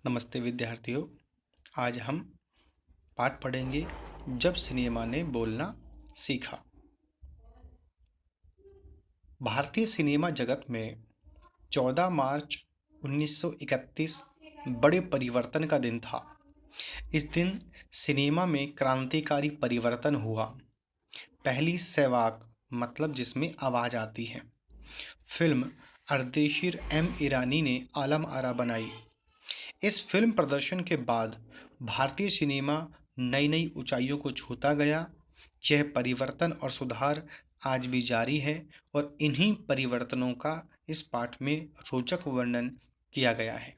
नमस्ते विद्यार्थियों। आज हम पाठ पढ़ेंगे जब सिनेमा ने बोलना सीखा। भारतीय सिनेमा जगत में 14 मार्च 1931 बड़े परिवर्तन का दिन था। इस दिन सिनेमा में क्रांतिकारी परिवर्तन हुआ। पहली सहवाग मतलब जिसमें आवाज़ आती है फिल्म अर्देशीर एम ईरानी ने आलम आरा बनाई। इस फिल्म प्रदर्शन के बाद भारतीय सिनेमा नई नई ऊंचाइयों को छूता गया। यह परिवर्तन और सुधार आज भी जारी है और इन्हीं परिवर्तनों का इस पाठ में रोचक वर्णन किया गया है।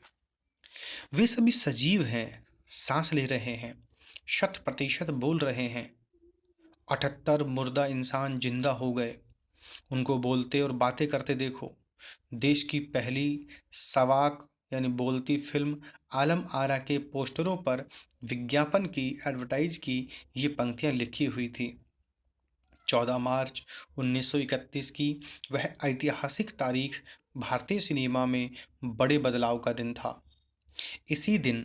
वे सभी सजीव हैं, सांस ले रहे हैं, 100% बोल रहे हैं। 78 मुर्दा इंसान जिंदा हो गए। उनको बोलते और बातें करते देखो। देश की पहली सवाक यानी बोलती फिल्म आलम आरा के पोस्टरों पर विज्ञापन की एडवर्टाइज की ये पंक्तियां लिखी हुई थी। 14 मार्च 1931 की वह ऐतिहासिक तारीख भारतीय सिनेमा में बड़े बदलाव का दिन था। इसी दिन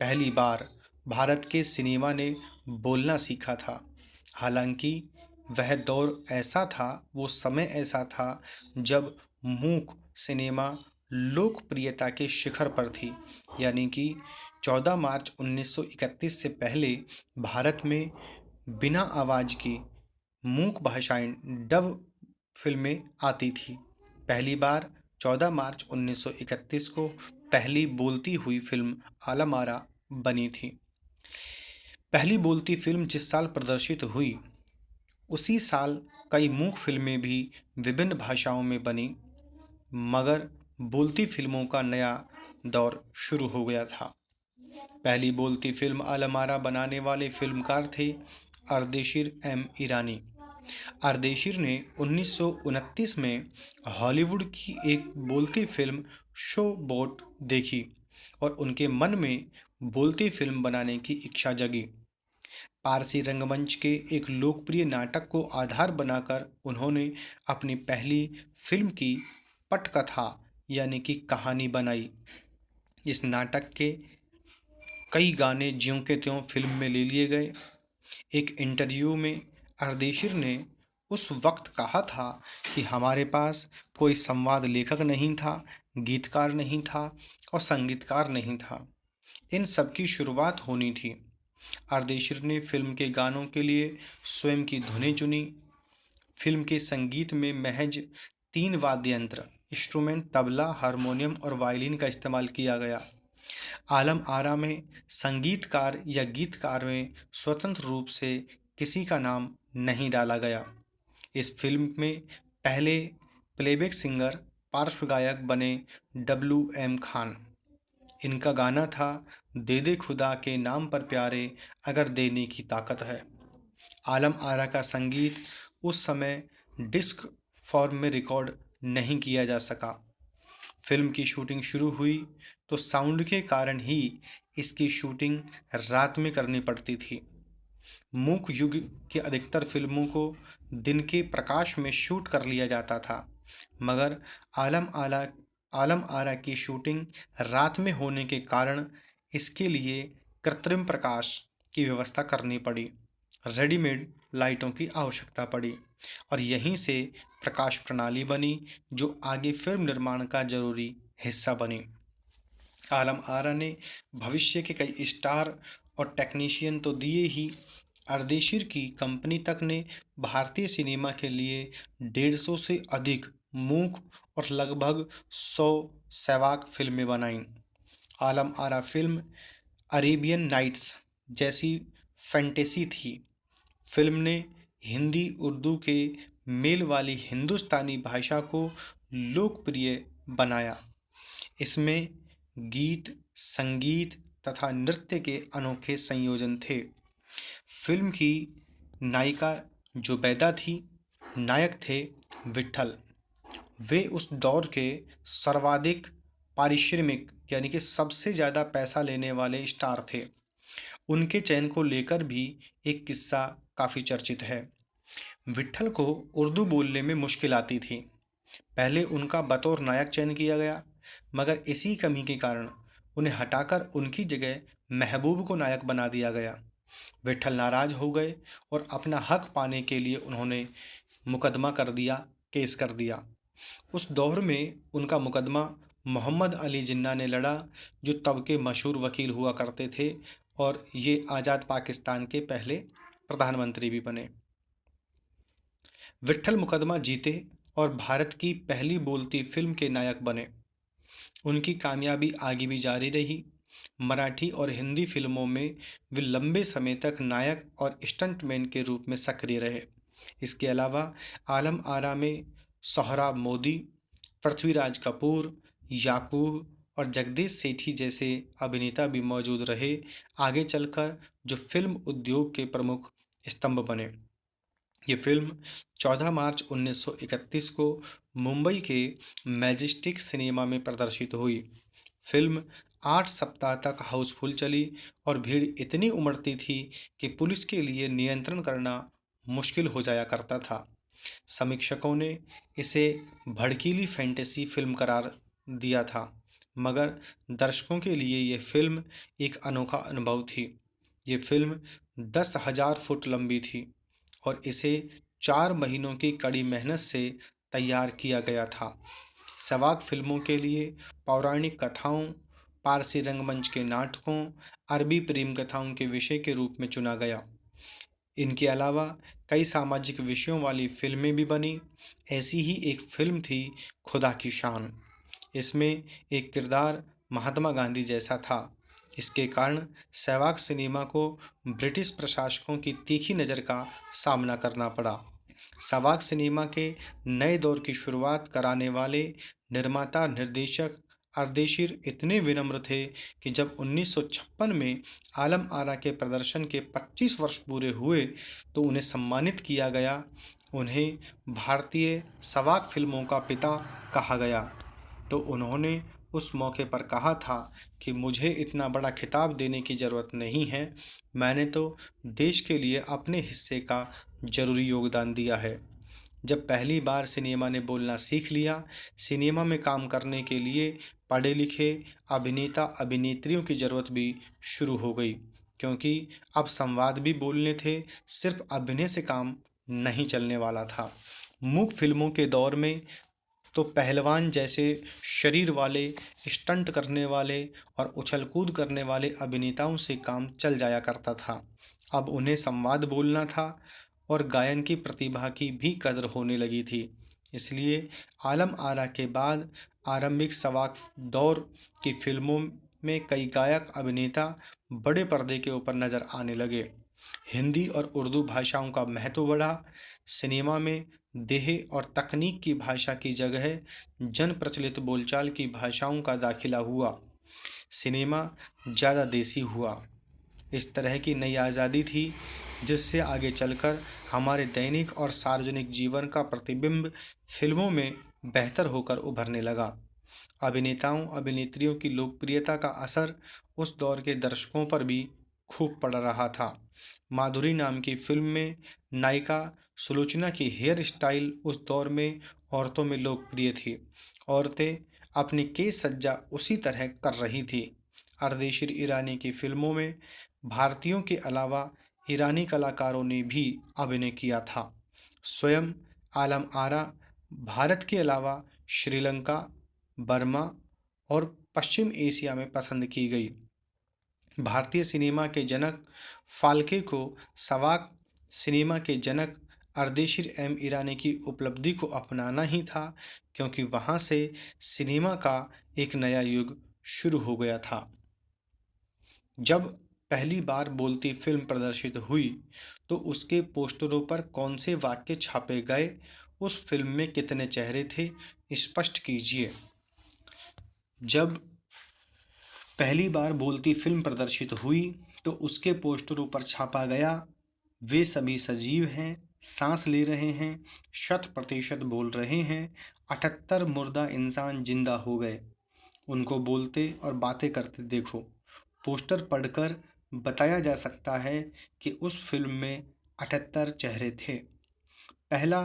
पहली बार भारत के सिनेमा ने बोलना सीखा था। हालांकि वह दौर ऐसा था, वो समय ऐसा था जब मूक सिनेमा लोकप्रियता के शिखर पर थी। यानी कि 14 मार्च 1931 से पहले भारत में बिना आवाज़ की मूक भाषाएं डब फिल्में आती थी। पहली बार 14 मार्च 1931 को पहली बोलती हुई फिल्म आलम आरा बनी थी। पहली बोलती फिल्म जिस साल प्रदर्शित हुई उसी साल कई मूक फिल्में भी विभिन्न भाषाओं में बनी, मगर बोलती फिल्मों का नया दौर शुरू हो गया था। पहली बोलती फिल्म आलम आरा बनाने वाले फिल्मकार थे अर्देशीर एम ईरानी। अर्देशीर ने 1929 में हॉलीवुड की एक बोलती फिल्म शो बोट देखी और उनके मन में बोलती फिल्म बनाने की इच्छा जगी। पारसी रंगमंच के एक लोकप्रिय नाटक को आधार बनाकर उन्होंने अपनी पहली फिल्म की पटकथा यानी कि कहानी बनाई। इस नाटक के कई गाने ज्यों के त्यों फिल्म में ले लिए गए। एक इंटरव्यू में अर्देशीर ने उस वक्त कहा था कि हमारे पास कोई संवाद लेखक नहीं था, गीतकार नहीं था और संगीतकार नहीं था। इन सब की शुरुआत होनी थी। अर्देशीर ने फिल्म के गानों के लिए स्वयं की धुनें चुनी। फिल्म के संगीत में महज 3 वाद्य यंत्र इंस्ट्रूमेंट तबला, हारमोनियम और वायलिन का इस्तेमाल किया गया। आलम आरा में संगीतकार या गीतकार में स्वतंत्र रूप से किसी का नाम नहीं डाला गया। इस फिल्म में पहले प्लेबैक सिंगर पार्श्व गायक बने W.M. खान। इनका गाना था दे दे खुदा के नाम पर प्यारे अगर देने की ताकत है। आलम आरा का संगीत उस समय डिस्क फॉर्म में रिकॉर्ड नहीं किया जा सका। फिल्म की शूटिंग शुरू हुई तो साउंड के कारण ही इसकी शूटिंग रात में करनी पड़ती थी। मूक युग की अधिकतर फिल्मों को दिन के प्रकाश में शूट कर लिया जाता था, मगर आलम आला आलम आरा की शूटिंग रात में होने के कारण इसके लिए कृत्रिम प्रकाश की व्यवस्था करनी पड़ी। रेडीमेड लाइटों की आवश्यकता पड़ी और यहीं से प्रकाश प्रणाली बनी जो आगे फिल्म निर्माण का जरूरी हिस्सा बनी। आलम आरा ने भविष्य के कई स्टार और टेक्नीशियन तो दिए ही, अर्देशीर की कंपनी तक ने भारतीय सिनेमा के लिए 150 से अधिक मूक और लगभग 100 सहवाग फिल्में बनाईं। Alam Ara film Arabian nights जैसी फैंटेसी थी। फिल्म ने हिंदी उर्दू के मेल वाली हिंदुस्तानी भाषा को लोकप्रिय बनाया। इसमें गीत, संगीत तथा नृत्य के अनोखे संयोजन थे। फिल्म की नायिका जुबैदा थी, नायक थे विट्ठल। वे उस दौर के सर्वाधिक पारिश्रमिक यानी कि सबसे ज़्यादा पैसा लेने वाले स्टार थे। उनके चयन को लेकर भी एक किस्सा काफ़ी चर्चित है। विट्ठल को उर्दू बोलने में मुश्किल आती थी। पहले उनका बतौर नायक चयन किया गया, मगर इसी कमी के कारण उन्हें हटाकर उनकी जगह महबूब को नायक बना दिया गया। विट्ठल नाराज हो गए और अपना हक पाने के लिए उन्होंने मुकदमा कर दिया, केस कर दिया। उस दौर में उनका मुकदमा मोहम्मद अली जिन्ना ने लड़ा, जो तब के मशहूर वकील हुआ करते थे और ये आज़ाद पाकिस्तान के पहले प्रधानमंत्री भी बने। विट्ठल मुकदमा जीते और भारत की पहली बोलती फिल्म के नायक बने। उनकी कामयाबी आगे भी जारी रही। मराठी और हिंदी फिल्मों में वे लंबे समय तक नायक और स्टंटमैन के रूप में सक्रिय रहे। इसके अलावा आलम आरा में सोहराब मोदी, पृथ्वीराज कपूर, याकूब और जगदीश सेठी जैसे अभिनेता भी मौजूद रहे, आगे चलकर जो फिल्म उद्योग के प्रमुख स्तंभ बने। ये फिल्म 14 मार्च 1931 को मुंबई के मैजेस्टिक सिनेमा में प्रदर्शित हुई। फिल्म 8 सप्ताह तक हाउसफुल चली और भीड़ इतनी उमड़ती थी कि पुलिस के लिए नियंत्रण करना मुश्किल हो जाया करता था। समीक्षकों ने इसे भड़कीली फैंटेसी फिल्म करार दिया था, मगर दर्शकों के लिए यह फिल्म एक अनोखा अनुभव थी। ये फिल्म 10,000 फुट लंबी थी और इसे 4 महीनों की कड़ी मेहनत से तैयार किया गया था। सवाक फिल्मों के लिए पौराणिक कथाओं, पारसी रंगमंच के नाटकों, अरबी प्रेम कथाओं के विषय के रूप में चुना गया। इनके अलावा कई सामाजिक विषयों वाली फिल्में भी बनी। ऐसी ही एक फिल्म थी खुदा की शान। इसमें एक किरदार महात्मा गांधी जैसा था। इसके कारण सहवाग सिनेमा को ब्रिटिश प्रशासकों की तीखी नज़र का सामना करना पड़ा। सहवाग सिनेमा के नए दौर की शुरुआत कराने वाले निर्माता निर्देशक अर्देशीर इतने विनम्र थे कि जब 1956 में आलम आरा के प्रदर्शन के 25 वर्ष पूरे हुए तो उन्हें सम्मानित किया गया। उन्हें भारतीय सवाक फिल्मों का पिता कहा गया। तो उन्होंने उस मौके पर कहा था कि मुझे इतना बड़ा खिताब देने की ज़रूरत नहीं है, मैंने तो देश के लिए अपने हिस्से का ज़रूरी योगदान दिया है। जब पहली बार सिनेमा ने बोलना सीख लिया, सिनेमा में काम करने के लिए पढ़े लिखे अभिनेता अभिनेत्रियों की ज़रूरत भी शुरू हो गई, क्योंकि अब संवाद भी बोलने थे, सिर्फ अभिनय से काम नहीं चलने वाला था। मूक फिल्मों के दौर में तो पहलवान जैसे शरीर वाले, स्टंट करने वाले और उछल कूद करने वाले अभिनेताओं से काम चल जाया करता था। अब उन्हें संवाद बोलना था और गायन की प्रतिभा की भी कदर होने लगी थी। इसलिए आलम आरा के बाद आरंभिक सवाक दौर की फिल्मों में कई गायक अभिनेता बड़े पर्दे के ऊपर नजर आने लगे। हिंदी और उर्दू भाषाओं का महत्व बढ़ा। सिनेमा में देह और तकनीक की भाषा की जगह जन प्रचलित बोलचाल की भाषाओं का दाखिला हुआ। सिनेमा ज़्यादा देसी हुआ। इस तरह की नई आज़ादी थी जिससे आगे चलकर हमारे दैनिक और सार्वजनिक जीवन का प्रतिबिंब फिल्मों में बेहतर होकर उभरने लगा। अभिनेताओं अभिनेत्रियों की लोकप्रियता का असर उस दौर के दर्शकों पर भी खूब पड़ रहा था। माधुरी नाम की फिल्म में नायिका सुलोचना की हेयर स्टाइल उस दौर में औरतों में लोकप्रिय थी। औरतें अपनी केश सज्जा उसी तरह कर रही थी। अर्देशीर ईरानी की फिल्मों में भारतीयों के अलावा ईरानी कलाकारों ने भी अभिनय किया था। स्वयं आलम आरा भारत के अलावा श्रीलंका, बर्मा और पश्चिम एशिया में पसंद की गई। भारतीय सिनेमा के जनक फाल्के को सवाक सिनेमा के जनक अर्देशीर एम ईरानी की उपलब्धि को अपनाना ही था, क्योंकि वहाँ से सिनेमा का एक नया युग शुरू हो गया था। जब पहली बार बोलती फिल्म प्रदर्शित हुई तो उसके पोस्टरों पर कौन से वाक्य छापे गए, उस फिल्म में कितने चेहरे थे, स्पष्ट कीजिए। जब पहली बार बोलती फिल्म प्रदर्शित हुई तो उसके पोस्टरों पर छापा गया, वे सभी सजीव हैं, सांस ले रहे हैं, 100% बोल रहे हैं, 78 मुर्दा इंसान जिंदा हो गए, उनको बोलते और बातें करते देखो। पोस्टर पढ़कर बताया जा सकता है कि उस फिल्म में 78 चेहरे थे। पहला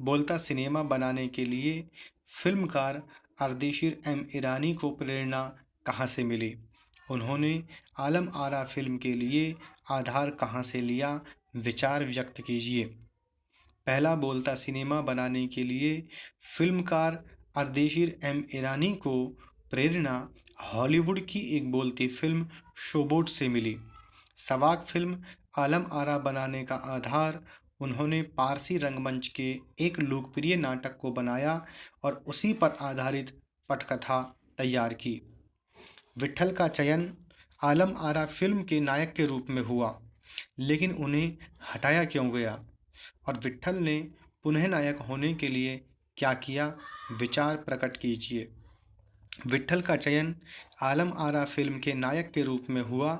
बोलता सिनेमा बनाने के लिए फिल्मकार अर्देशीर एम ईरानी को प्रेरणा कहाँ से मिली? उन्होंने आलम आरा फिल्म के लिए आधार कहाँ से लिया, विचार व्यक्त कीजिए। पहला बोलता सिनेमा बनाने के लिए फिल्मकार अर्देशीर एम ईरानी को प्रेरणा हॉलीवुड की एक बोलती फिल्म शोबोट से मिली। सवाक फिल्म आलम आरा बनाने का आधार उन्होंने पारसी रंगमंच के एक लोकप्रिय नाटक को बनाया और उसी पर आधारित पटकथा तैयार की। विट्ठल का चयन आलम आरा फिल्म के नायक के रूप में हुआ, लेकिन उन्हें हटाया क्यों गया और विट्ठल ने पुनः नायक होने के लिए क्या किया, विचार प्रकट कीजिए। विट्ठल का चयन आलम आरा फिल्म के नायक के रूप में हुआ,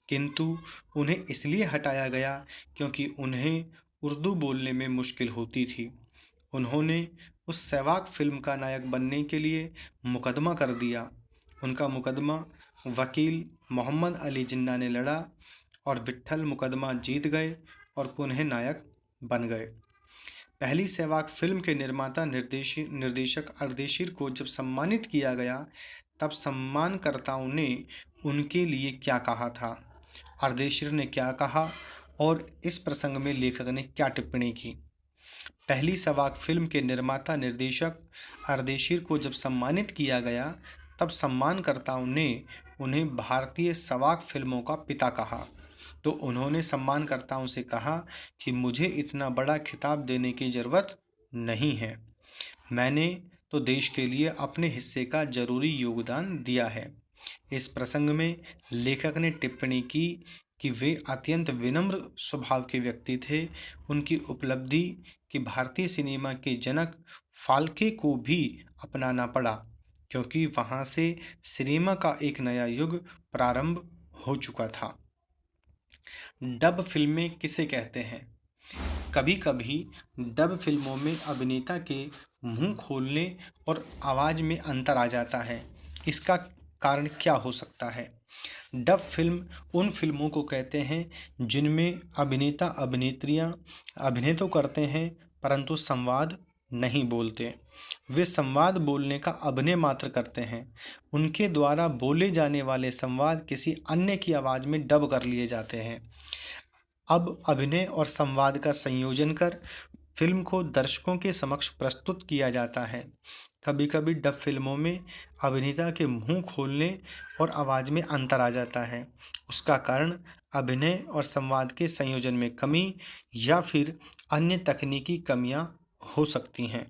किंतु उन्हें इसलिए हटाया गया क्योंकि उन्हें उर्दू बोलने में मुश्किल होती थी। उन्होंने उस सहवाग फिल्म का नायक बनने के लिए मुकदमा कर दिया। उनका मुकदमा वकील मोहम्मद अली जिन्ना ने लड़ा और विट्ठल मुकदमा जीत गए और पुनः नायक बन गए। पहली सहवाग फिल्म के निर्माता निर्देशक अर्देशीर को जब सम्मानित किया गया, तब सम्मानकर्ताओं ने उनके लिए क्या कहा था, अर्देशीर ने क्या कहा और इस प्रसंग में लेखक ने क्या टिप्पणी की। पहली सवाक फिल्म के निर्माता निर्देशक अर्देशीर को जब सम्मानित किया गया, तब सम्मानकर्ताओं ने उन्हें भारतीय सवाक फिल्मों का पिता कहा। तो उन्होंने सम्मानकर्ताओं से कहा कि मुझे इतना बड़ा खिताब देने की ज़रूरत नहीं है, मैंने तो देश के लिए अपने हिस्से का जरूरी योगदान दिया है। इस प्रसंग में लेखक ने टिप्पणी की कि वे अत्यंत विनम्र स्वभाव के व्यक्ति थे। उनकी उपलब्धि कि भारतीय सिनेमा के जनक फाल्के को भी अपनाना पड़ा, क्योंकि वहाँ से सिनेमा का एक नया युग प्रारंभ हो चुका था। डब फिल्में किसे कहते हैं? कभी कभी डब फिल्मों में अभिनेता के मुंह खोलने और आवाज़ में अंतर आ जाता है। इसका कारण क्या हो सकता है? डब फिल्म उन फिल्मों को कहते हैं जिनमें अभिनेता अभिनेत्रियां अभिनय तो करते हैं परंतु संवाद नहीं बोलते। वे संवाद बोलने का अभिनय मात्र करते हैं। उनके द्वारा बोले जाने वाले संवाद किसी अन्य की आवाज़ में डब कर लिए जाते हैं। अब अभिनय और संवाद का संयोजन कर फिल्म को दर्शकों के समक्ष प्रस्तुत किया जाता है। कभी कभी डब फिल्मों में अभिनेता के मुंह खोलने और आवाज़ में अंतर आ जाता है। उसका कारण अभिनय और संवाद के संयोजन में कमी या फिर अन्य तकनीकी कमियां हो सकती हैं।